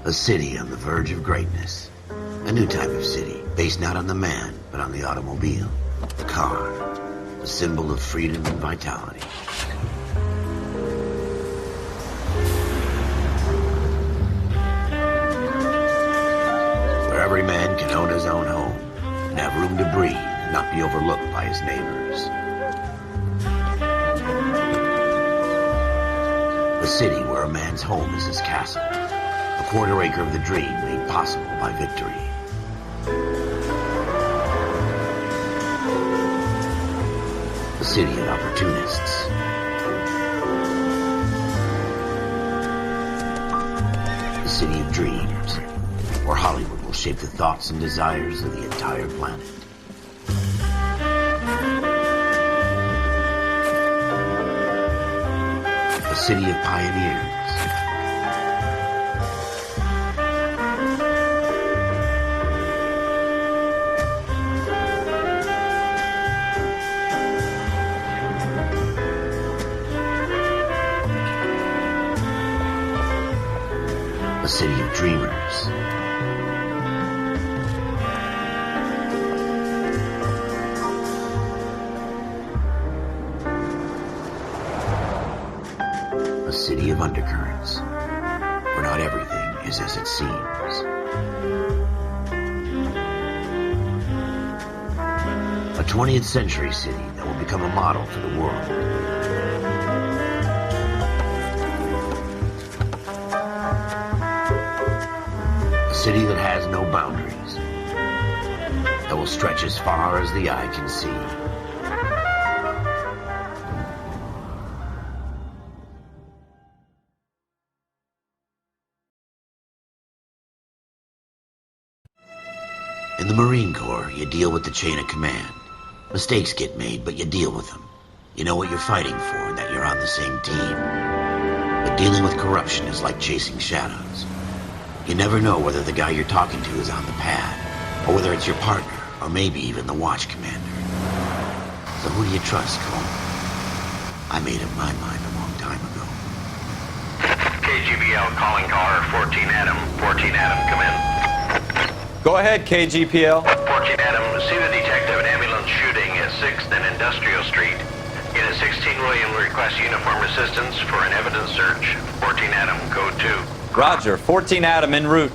A city on the verge of greatness. A new type of city, based not on the man, but on the automobile. The car. The symbol of freedom and vitality. Where every man can own his own home, and have room to breathe, and not be overlooked by his neighbors. A city where a man's home is his castle. A quarter acre of the dream made possible by victory. A city of opportunists. A city of dreams, where Hollywood will shape the thoughts and desires of the entire planet. A city of pioneers. A city of dreamers. A city of undercurrents, where not everything is as it seems. A 20th century city that will become a model for the world. A city that has no boundaries, that will stretch as far as the eye can see. In the Marine Corps, you deal with the chain of command. Mistakes get made, but you deal with them. You know what you're fighting for and that you're on the same team. But dealing with corruption is like chasing shadows. You never know whether the guy you're talking to is on the pad, or whether it's your partner, or maybe even the watch commander. So who do you trust, Cole? I made up my mind a long time ago. KGBL calling car 14 Adam. 14 Adam, come in. Go ahead, KGPL. 14 Adam, see the detective an ambulance shooting at 6th and Industrial Street. Unit 16 William requests uniform assistance for an evidence search. 14 Adam, code 2. Roger, 14 Adam en route.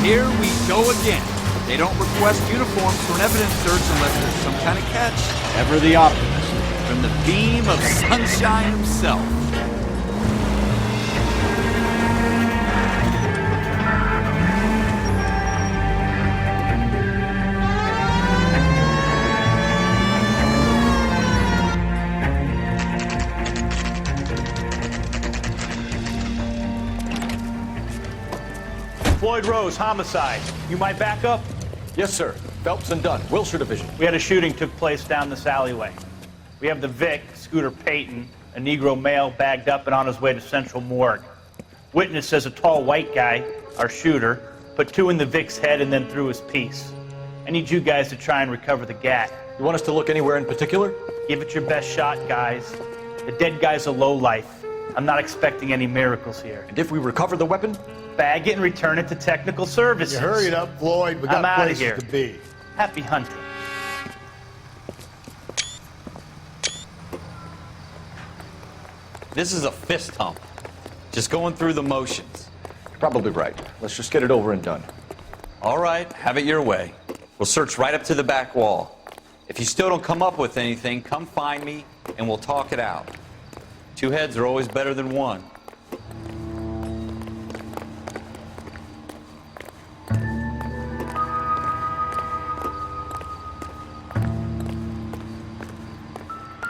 Here we go again. They don't request uniforms for an evidence search unless there's some kind of catch. Ever the optimist. From the beam of sunshine himself. Floyd Rose, homicide. You might back up? Yes, sir. Phelps and Dunn, Wilshire Division. We had a shooting took place down this alleyway. We have the Vic, Scooter Payton, a Negro male bagged up and on his way to Central Morgue. Witness says a tall white guy, our shooter, put 2 in the Vic's head and then threw his piece. I need you guys to try and recover the gat. You want us to look anywhere in particular? Give it your best shot, guys. The dead guy's a lowlife. I'm not expecting any miracles here. And if we recover the weapon? Bag it and return it to technical services. You hurry it up, Floyd. We got I'm outta places here. to be. Happy hunting. This is a fist hump. Just going through the motions. You're probably right. Let's just get it over and done. All right, have it your way. We'll search right up to the back wall. If you still don't come up with anything, come find me and we'll talk it out. 2 heads are always better than 1.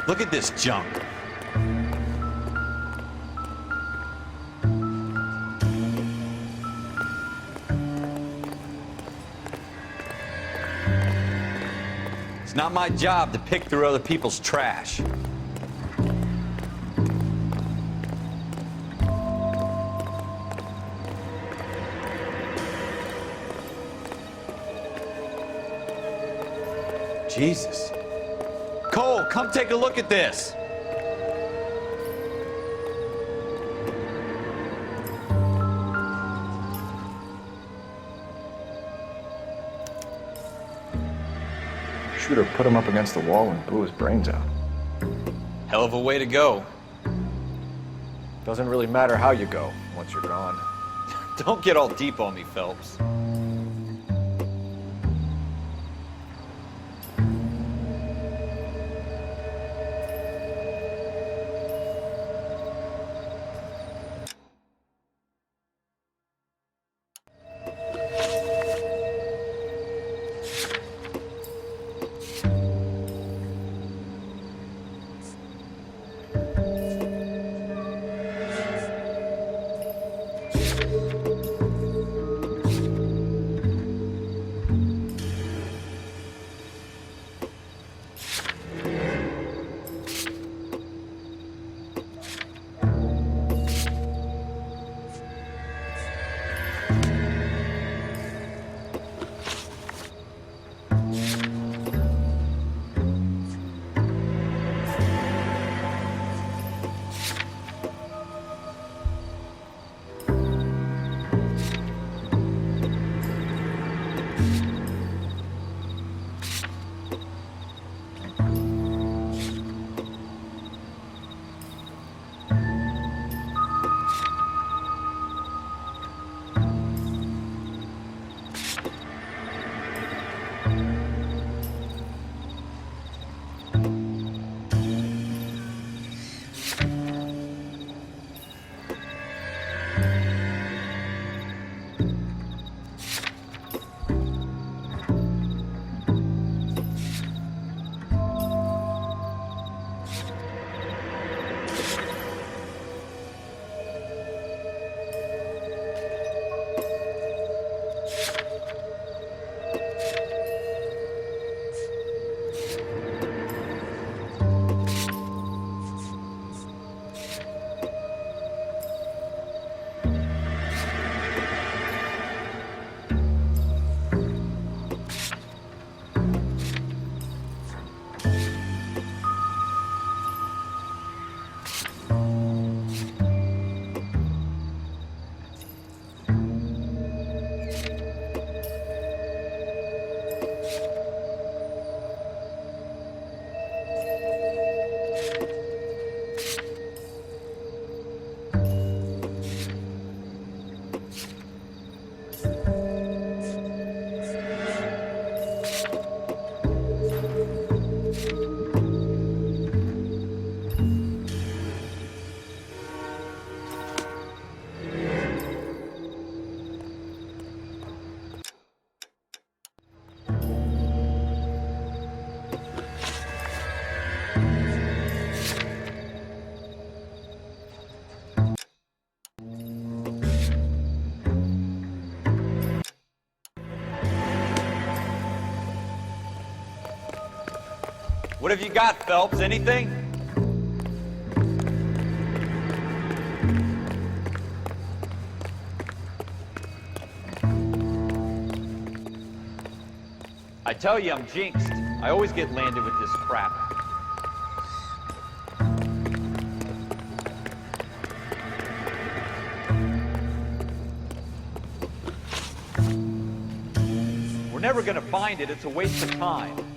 Look at this junk. It's not my job to pick through other people's trash. Jesus. Cole, come take a look at this. shooter put him up against the wall and blew his brains out. Hell of a way to go. Doesn't really matter how you go once you're gone. Don't get all deep on me, Phelps. What have you got, Phelps? Anything? I tell you, I'm jinxed. I always get landed with this crap. We're never gonna find it. It's a waste of time.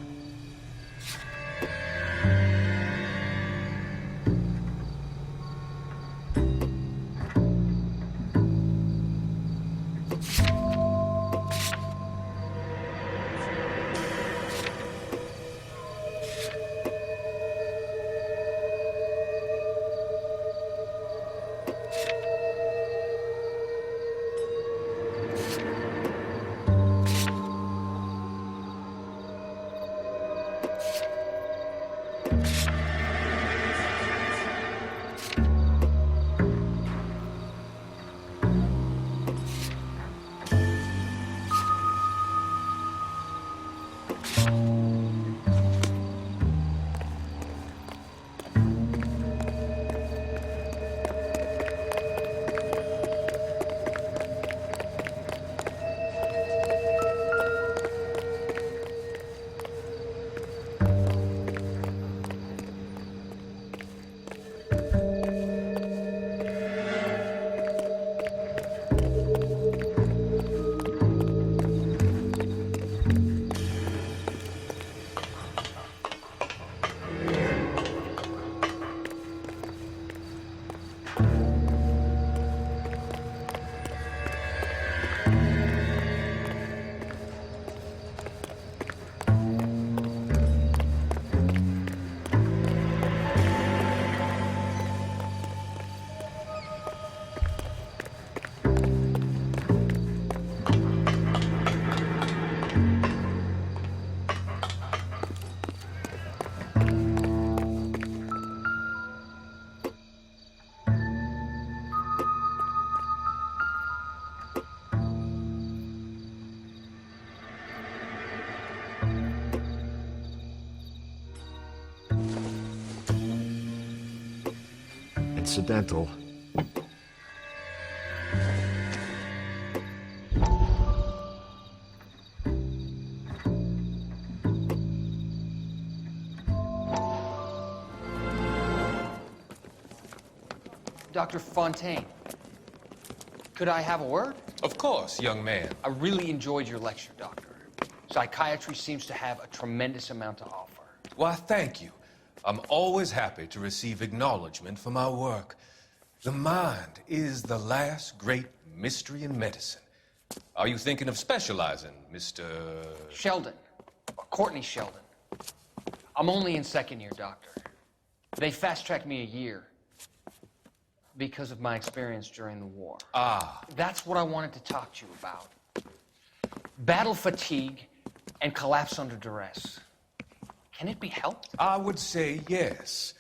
incidental. Dr. Fontaine, could I have a word? Of course, young man. I really enjoyed your lecture, Doctor. Psychiatry seems to have a tremendous amount to offer. Why, thank you. I'm always happy to receive acknowledgement for my work. The mind is the last great mystery in medicine. Are you thinking of specializing, Mr. Sheldon, or Courtney Sheldon. I'm only in second year, Doctor. They fast-tracked me a year because of my experience during the war. Ah. That's what I wanted to talk to you about. Battle fatigue and collapse under duress. Can it be helped? I would say yes,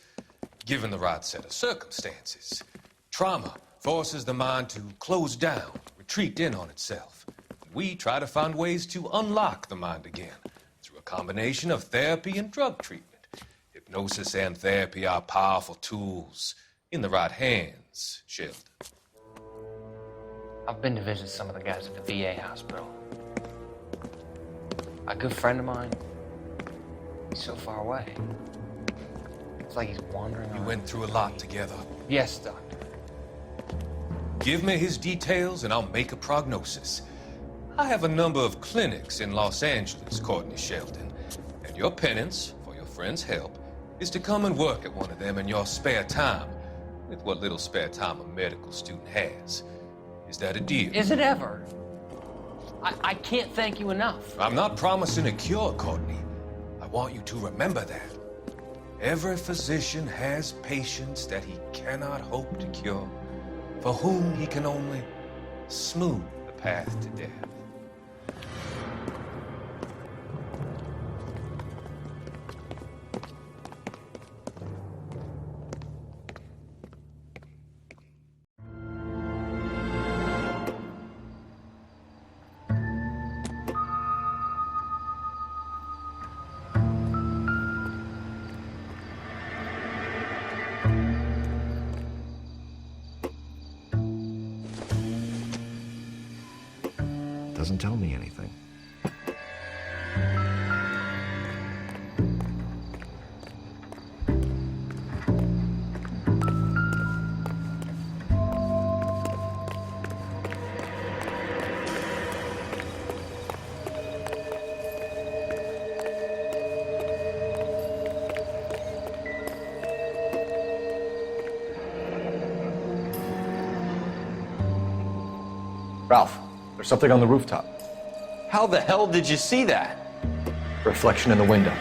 given the right set of circumstances. Trauma forces the mind to close down, retreat in on itself. We try to find ways to unlock the mind again through a combination of therapy and drug treatment. Hypnosis and therapy are powerful tools in the right hands, Sheldon. I've been to visit some of the guys at the VA hospital. A good friend of mine, he's so far away. It's like he's wandering We around. went through a lot together. Yes, Doctor. Give me his details and I'll make a prognosis. I have a number of clinics in Los Angeles, Courtney Sheldon, and your penance, for your friend's help, is to come and work at one of them in your spare time, with what little spare time a medical student has. Is that a deal? Is it ever? I can't thank you enough. I'm not promising a cure, Courtney. I want you to remember that. Every physician has patients that he cannot hope to cure, for whom he can only smooth the path to death. Doesn't tell me anything. Ralph, there's something on the rooftop. How the hell did you see that? Reflection in the window.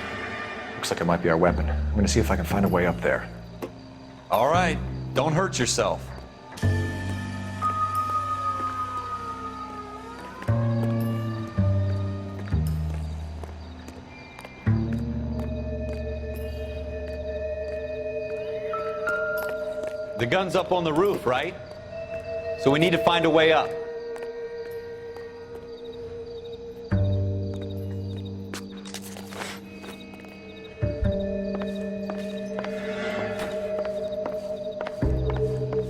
Looks like it might be our weapon. I'm gonna see if I can find a way up there. All right, don't hurt yourself. The gun's up on the roof, right? So we need to find a way up.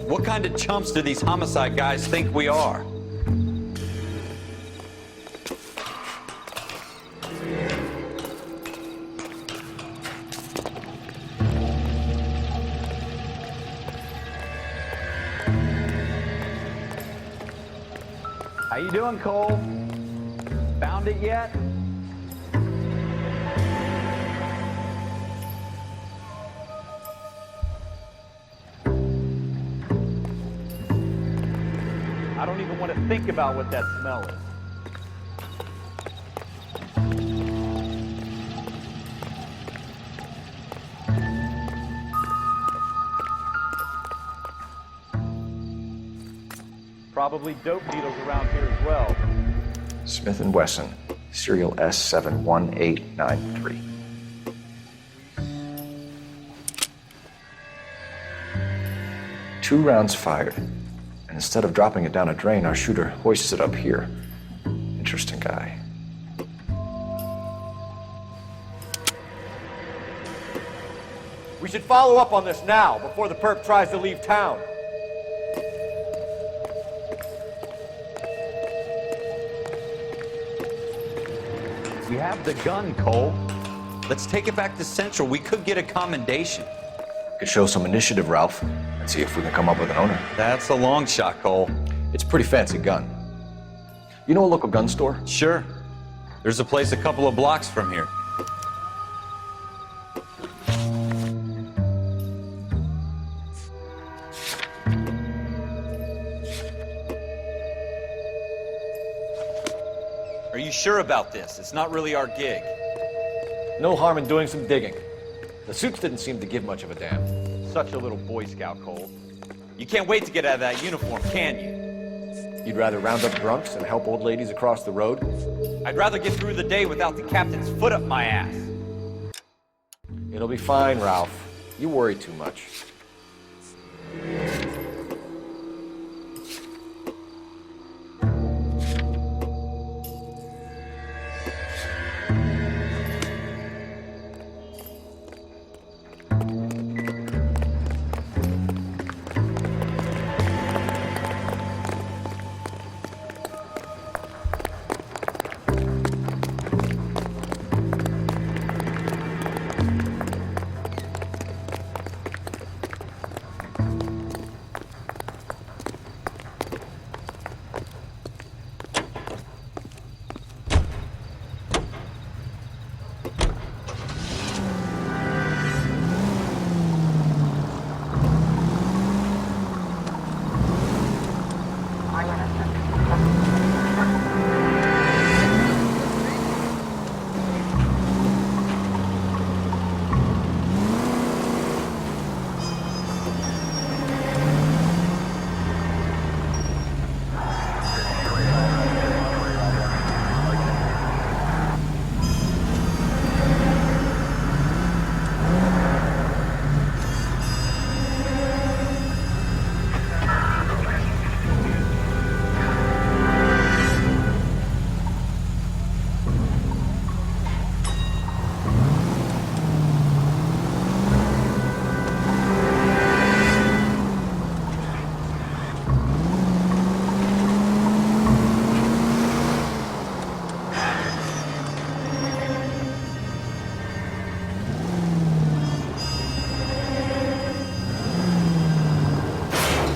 What kind of chumps do these homicide guys think we are? How you doing, Cole? Found it yet? I don't even want to think about what that smell is. Probably dope needles around here as well. Smith & Wesson, serial S71893. Two rounds fired, and instead of dropping it down a drain, our shooter hoists it up here. Interesting guy. We We should follow up on this now, before the perp tries to leave town. We have the gun, Cole. Let's take it back to Central. We could get a commendation. Could show some initiative, Ralph, and see if we can come up with an owner. That's a long shot, Cole. It's a pretty fancy gun. You know a local gun store? Sure. There's a place a couple of blocks from here. Are you sure about this? It's not really our gig. No harm in doing some digging. The suits didn't seem to give much of a damn. Such a little Boy Scout, Cole. You can't wait to get out of that uniform, can you? You'd rather round up drunks and help old ladies across the road? I'd rather get through the day without the captain's foot up my ass. It'll be fine, Ralph. You worry too much.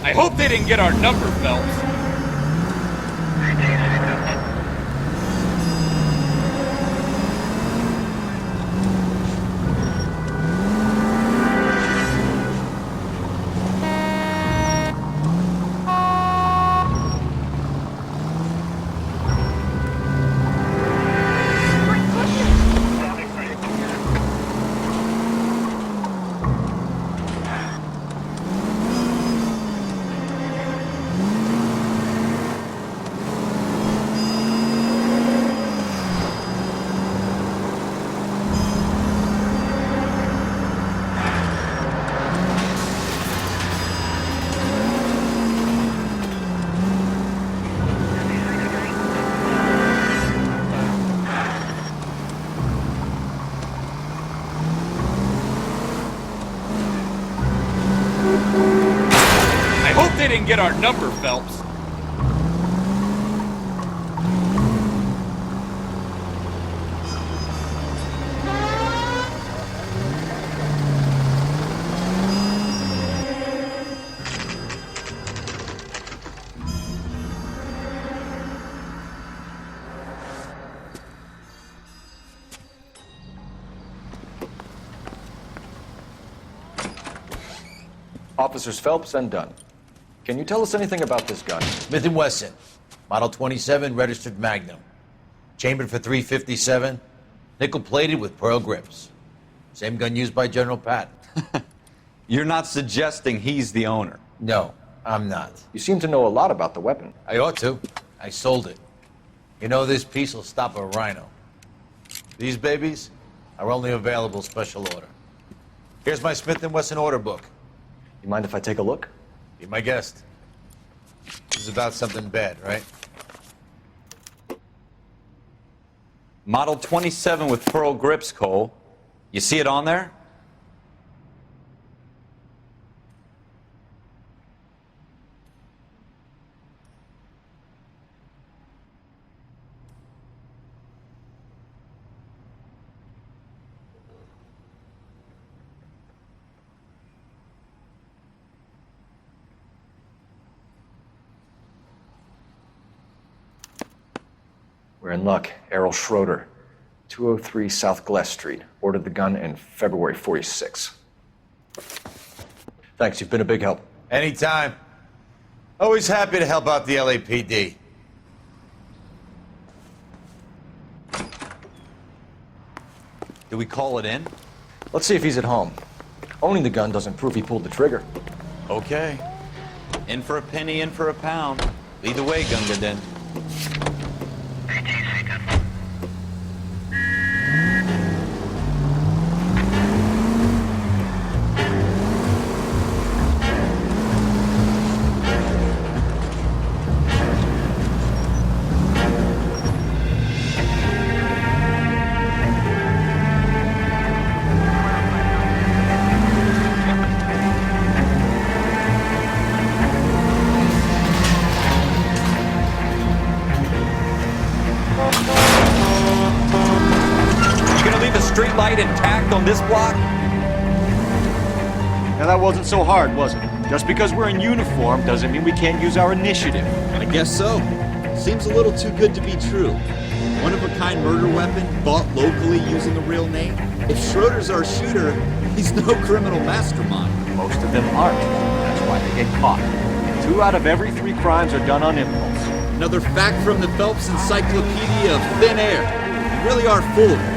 I hope they didn't get our number, Phelps. I hope they didn't get our number, Phelps. Officers Phelps and Dunn. Can you tell us anything about this gun? Smith & Wesson, Model 27, registered Magnum. Chambered for .357, nickel-plated with pearl grips. Same gun used by General Patton. You're not suggesting he's the owner? No, I'm not. You seem to know a lot about the weapon. I ought to. I sold it. You know, this piece will stop a rhino. These babies are only available special order. Here's my Smith & Wesson order book. You mind if I take a look? Be my guest. This is about something bad, right? Model 27 with pearl grips, Cole. You see it on there? We're in luck. Errol Schroeder, 203 South Glass Street, ordered the gun in February 46. Thanks, you've been a big help. Anytime. Always happy to help out the LAPD. Do we call it in? Let's see if he's at home. Owning the gun doesn't prove he pulled the trigger. Okay. In for a penny, in for a pound. Lead the way, Gunga Den. Street light intact on this block? Now that wasn't so hard, was it? Just because we're in uniform doesn't mean we can't use our initiative. I guess so. Seems a little too good to be true. One-of-a-kind murder weapon bought locally using a real name. If Schroeder's our shooter, he's no criminal mastermind. Most of them aren't. That's why they get caught. 2 out of every 3 crimes are done on impulse. Another fact from the Phelps Encyclopedia of Thin Air. You really are full of it.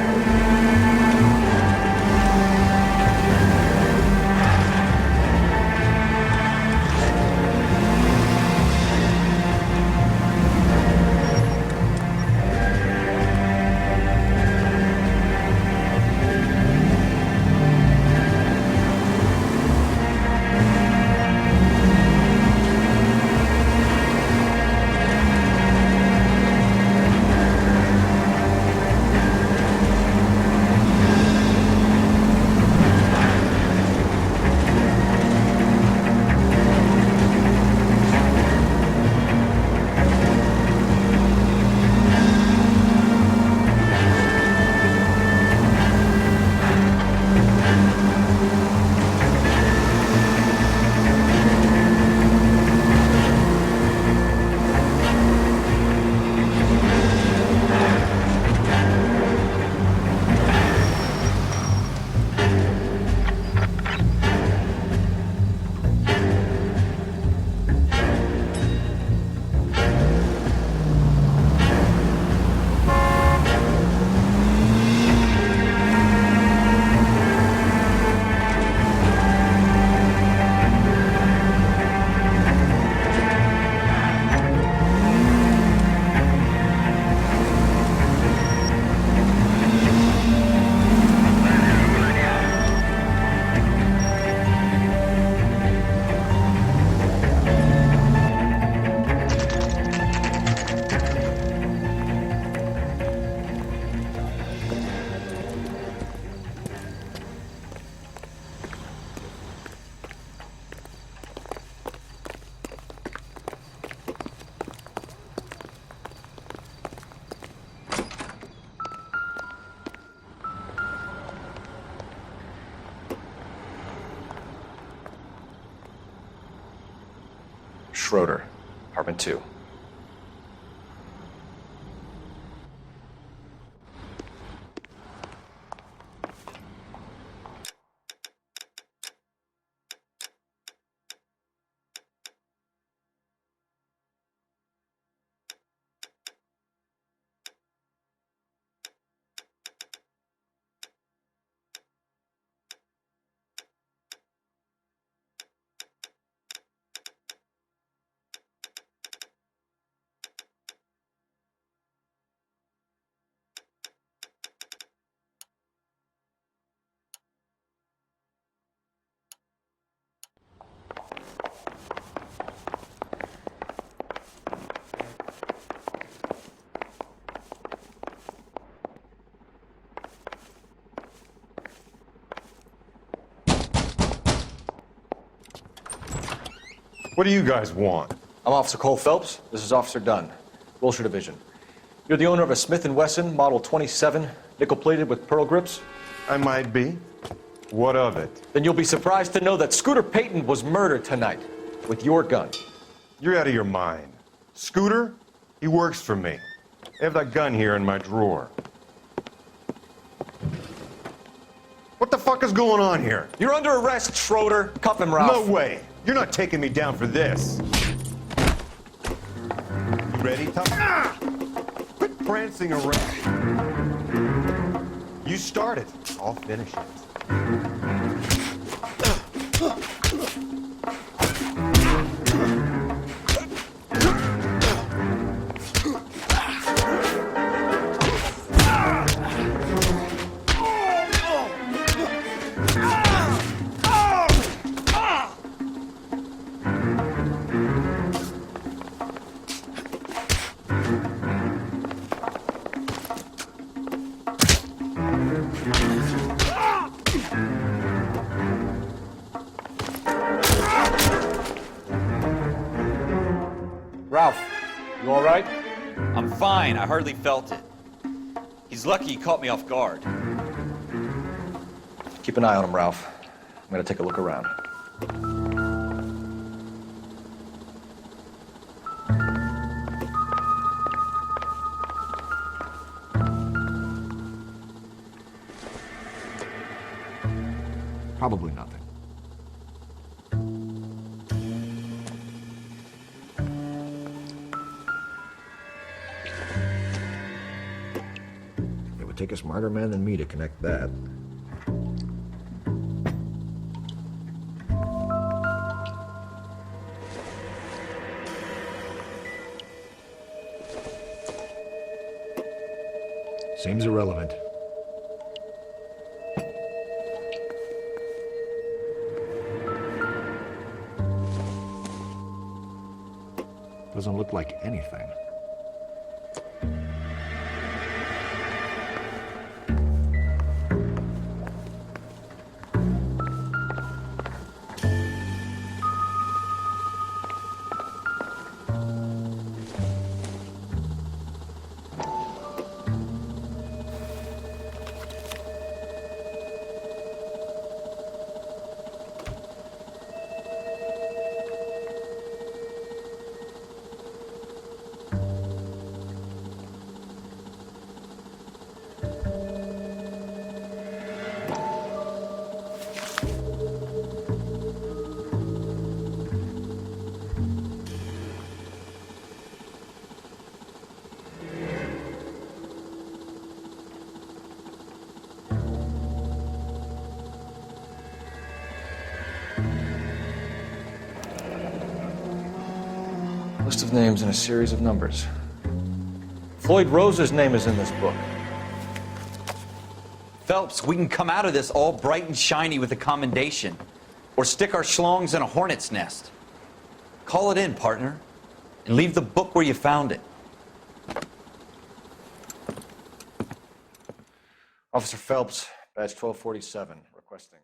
Schroeder, apartment 2. What do you guys want? I'm Officer Cole Phelps. This is Officer Dunn, Wilshire Division. You're the owner of a Smith & Wesson Model 27, nickel-plated with pearl grips? I might be. What of it? Then you'll be surprised to know that Scooter Payton was murdered tonight with your gun. You're out of your mind. Scooter? He works for me. I have that gun here in my drawer. What the fuck is going on here? You're under arrest, Schroeder. Cuff him, Ralph. No way! You're not taking me down for this. You ready, Tom? Quit prancing around. You start it. I'll finish it. Ralph, you all right? I'm fine. I hardly felt it. He's lucky he caught me off guard. Keep an eye on him, Ralph. I'm gonna take a look around. Probably nothing. It would take a smarter man than me to connect that. Seems irrelevant. Doesn't look like anything. List of names and a series of numbers. Floyd Rose's name is in this book. Phelps, we can come out of this all bright and shiny with a commendation. Or stick our schlongs in a hornet's nest. Call it in, partner. And leave the book where you found it. Officer Phelps, badge 1247, requesting.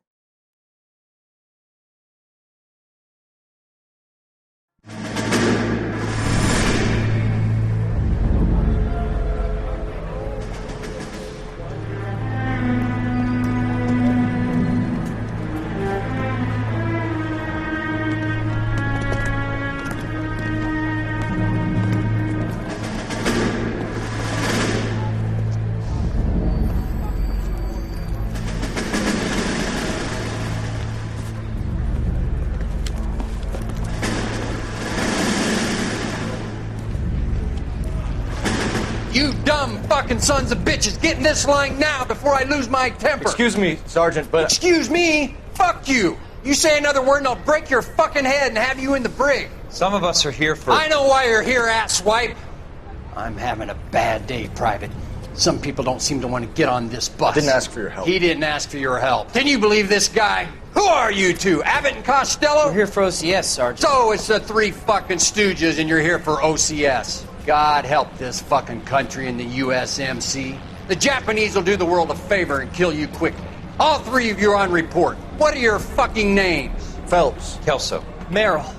You dumb fucking sons of bitches, get in this line now before I lose my temper. Excuse me, Sergeant, but... Excuse me? Fuck you. You say another word and I'll break your fucking head and have you in the brig. Some of us are here for... I know why you're here, asswipe. I'm having a bad day, Private. Some people don't seem to want to get on this bus. I didn't ask for your help. He didn't ask for your help. Can you believe this guy? Who are you two? Abbott and Costello? We're here for OCS, Sergeant. So it's the three fucking stooges and you're here for OCS. God help this fucking country and the USMC. The Japanese will do the world a favor and kill you quickly. All three of you are on report. What are your fucking names? Phelps. Kelso. Merrill.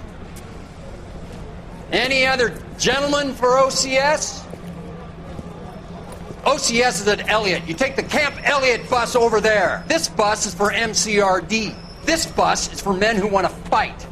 Any other gentlemen for OCS? OCS is at Elliott. You take the Camp Elliott bus over there. This bus is for MCRD. This bus is for men who want to fight.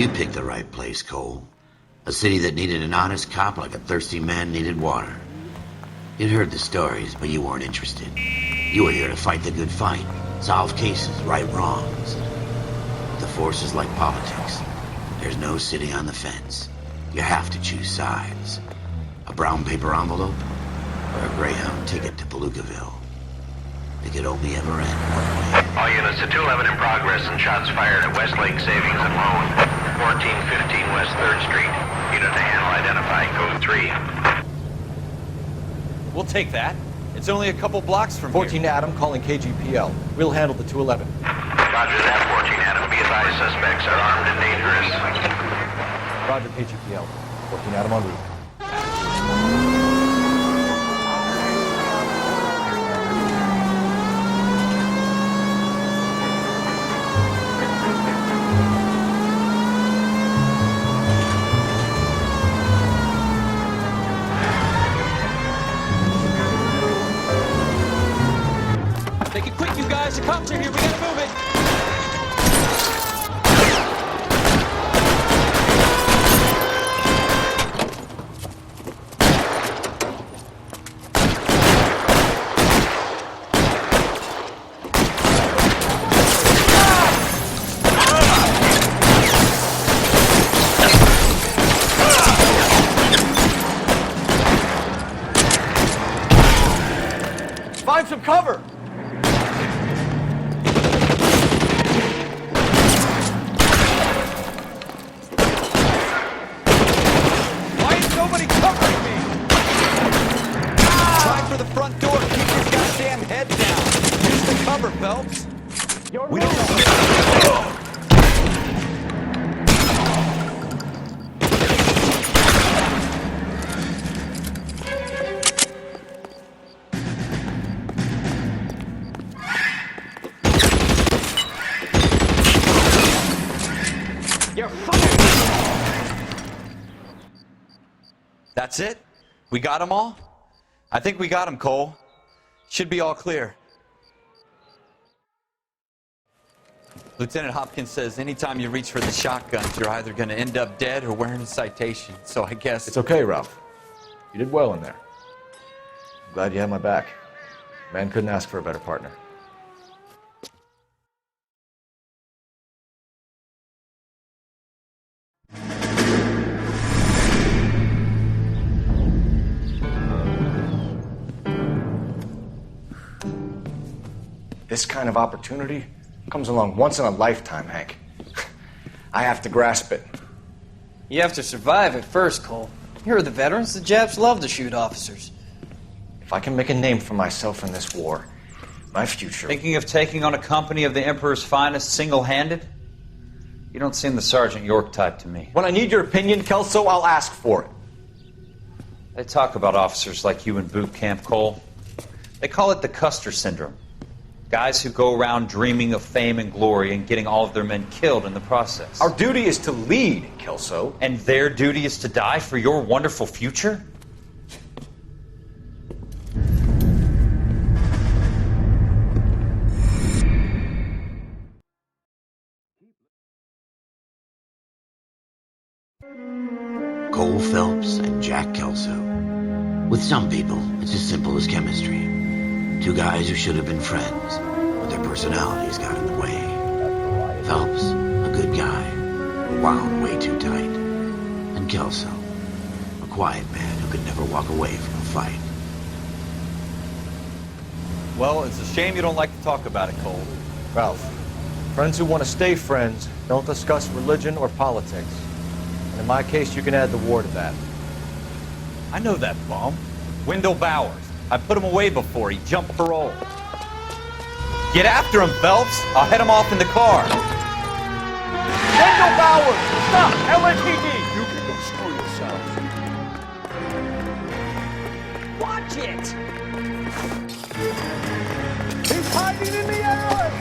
You picked the right place, Cole. A city that needed an honest cop like a thirsty man needed water. You'd heard the stories, but you weren't interested. You were here to fight the good fight, solve cases, right wrongs. The force is like politics. There's no sitting on the fence. You have to choose sides. A brown paper envelope or a Greyhound ticket to Palookaville. It could only ever end one way. All units to 211 in progress and shots fired at Westlake Savings and Loan, 1415 West 3rd Street. Unit to handle identified, code 3. We'll take that. It's only a couple blocks from 14 here. Adam calling KGPL. We'll handle the 211. Roger that, 14 Adam. Be advised, suspects are armed and dangerous. Roger, KGPL. 14 Adam en route. Make it quick, you guys. The cops are here. We gotta move it. Find some cover! Why is nobody covering me? Try for the front door. Keep your goddamn head down. Use the cover, Phelps. We don't. That's it? We got them all? I think we got them, Cole. Should be all clear. Lieutenant Hopkins says anytime you reach for the shotguns, you're either going to end up dead or wearing a citation. So I guess... It's okay, Ralph. You did well in there. I'm glad you had my back. Man couldn't ask for a better partner. This kind of opportunity comes along once in a lifetime, Hank. I have to grasp it. You have to survive it first, Cole. Here are the veterans. The Japs love to shoot officers. If I can make a name for myself in this war, my future... Thinking of taking on a company of the Emperor's finest single-handed? You don't seem the Sergeant York type to me. When I need your opinion, Kelso, I'll ask for it. They talk about officers like you in boot camp, Cole. They call it the Custer Syndrome. Guys who go around dreaming of fame and glory and getting all of their men killed in the process. Our duty is to lead, Kelso. And their duty is to die for your wonderful future? Cole Phelps and Jack Kelso. With some people, it's as simple as chemistry. Two guys who should have been friends, but their personalities got in the way. Phelps, a good guy, wound way too tight. And Kelso, a quiet man who could never walk away from a fight. Well, it's a shame you don't like to talk about it, Cole. Ralph, friends who want to stay friends don't discuss religion or politics. And in my case, you can add the war to that. I know that bum. Wendell Bowers. I put him away before he jumped parole. Get after him, Phelps. I'll head him off in the car. Wendell Bowers! Stop! LAPD! You can go screw yourself. Watch it! He's hiding in the alley!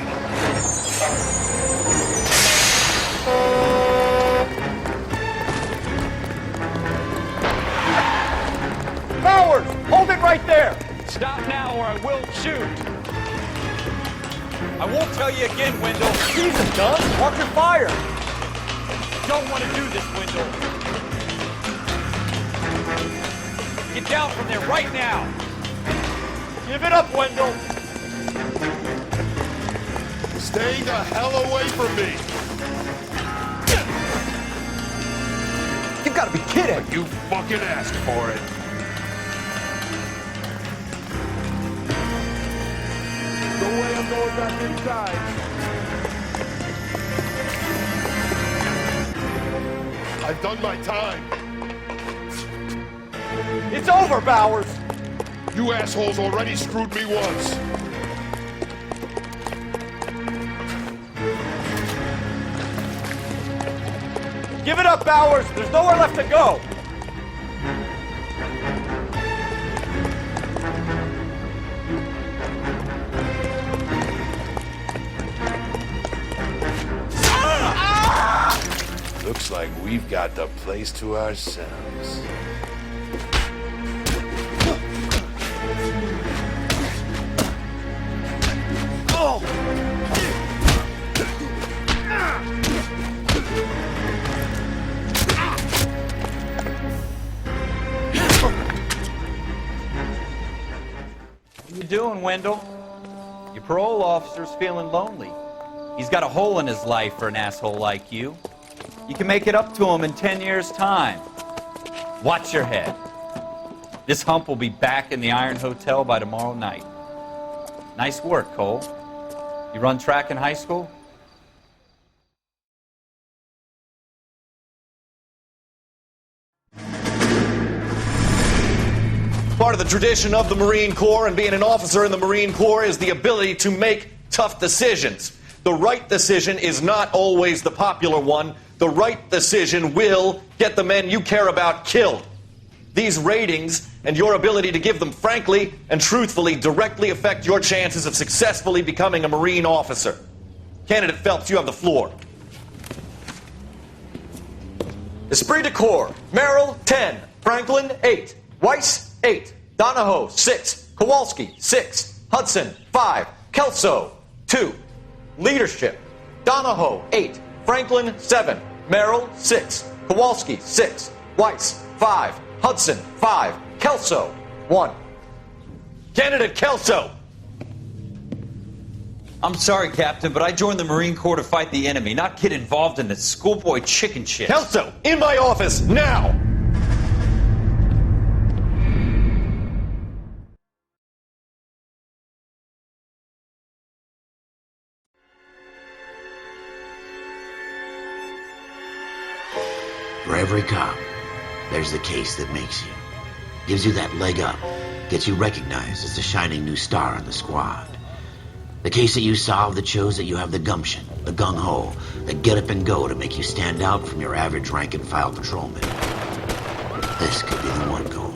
Bowers! Hold it right there! Stop now or I will shoot. I won't tell you again, Wendell. Jesus, Doug! Watch your fire! don't want to do this, Wendell. Get down from there right now. Give it up, Wendell. Stay the hell away from me. You've got to be kidding. You fucking asked for it. No way I'm going back inside. I've done my time. It's over, Bowers. You assholes already screwed me once. Give it up, Bowers. There's nowhere left to go. Looks like we've got the place to ourselves. What you doing, Wendell? Your parole officer's feeling lonely. He's got a hole in his life for an asshole like you. You can make it up to him in 10 years' time. Watch your head. This hump will be back in the Iron Hotel by tomorrow night. Nice work, Cole. You run track in high school? Part of the tradition of the Marine Corps and being an officer in the Marine Corps is the ability to make tough decisions. The right decision is not always the popular one. The right decision will get the men you care about killed. These ratings and your ability to give them frankly and truthfully directly affect your chances of successfully becoming a Marine officer. Candidate Phelps, you have the floor. Esprit de Corps, Merrill, 10. Franklin, 8. Weiss, 8. Donahoe, 6. Kowalski, 6. Hudson, 5. Kelso, 2. Leadership, Donahoe, 8. Franklin, 7. Merrill, 6. Kowalski, 6. Weiss, 5. Hudson, 5. Kelso, 1. Candidate Kelso. I'm sorry, Captain, but I joined the Marine Corps to fight the enemy, not get involved in this schoolboy chicken shit. Kelso, in my office, now! For every cop, there's the case that makes you. Gives you that leg up. Gets you recognized as the shining new star in the squad. The case that you solve that shows that you have the gumption, the gung-ho, the get up and go to make you stand out from your average rank-and-file patrolman. This could be the one, Cole.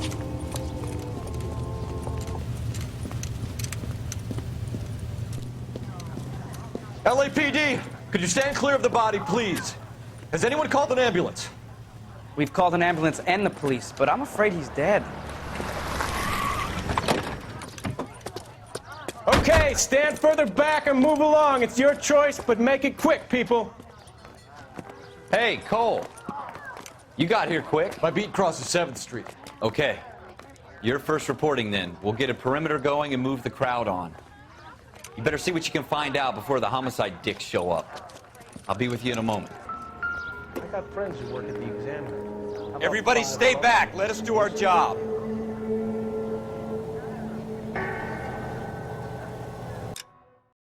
LAPD, could you stand clear of the body, please? Has anyone called an ambulance? We've called an ambulance and the police, but I'm afraid he's dead. Okay, stand further back and move along. It's your choice, but make it quick, people. Hey, Cole. You got here quick. My beat crosses 7th Street. Okay. You're first reporting then. We'll get a perimeter going and move the crowd on. You better see what you can find out before the homicide dicks show up. I'll be with you in a moment. I got friends who work at the Examiner. Everybody stay back. Let us do our job.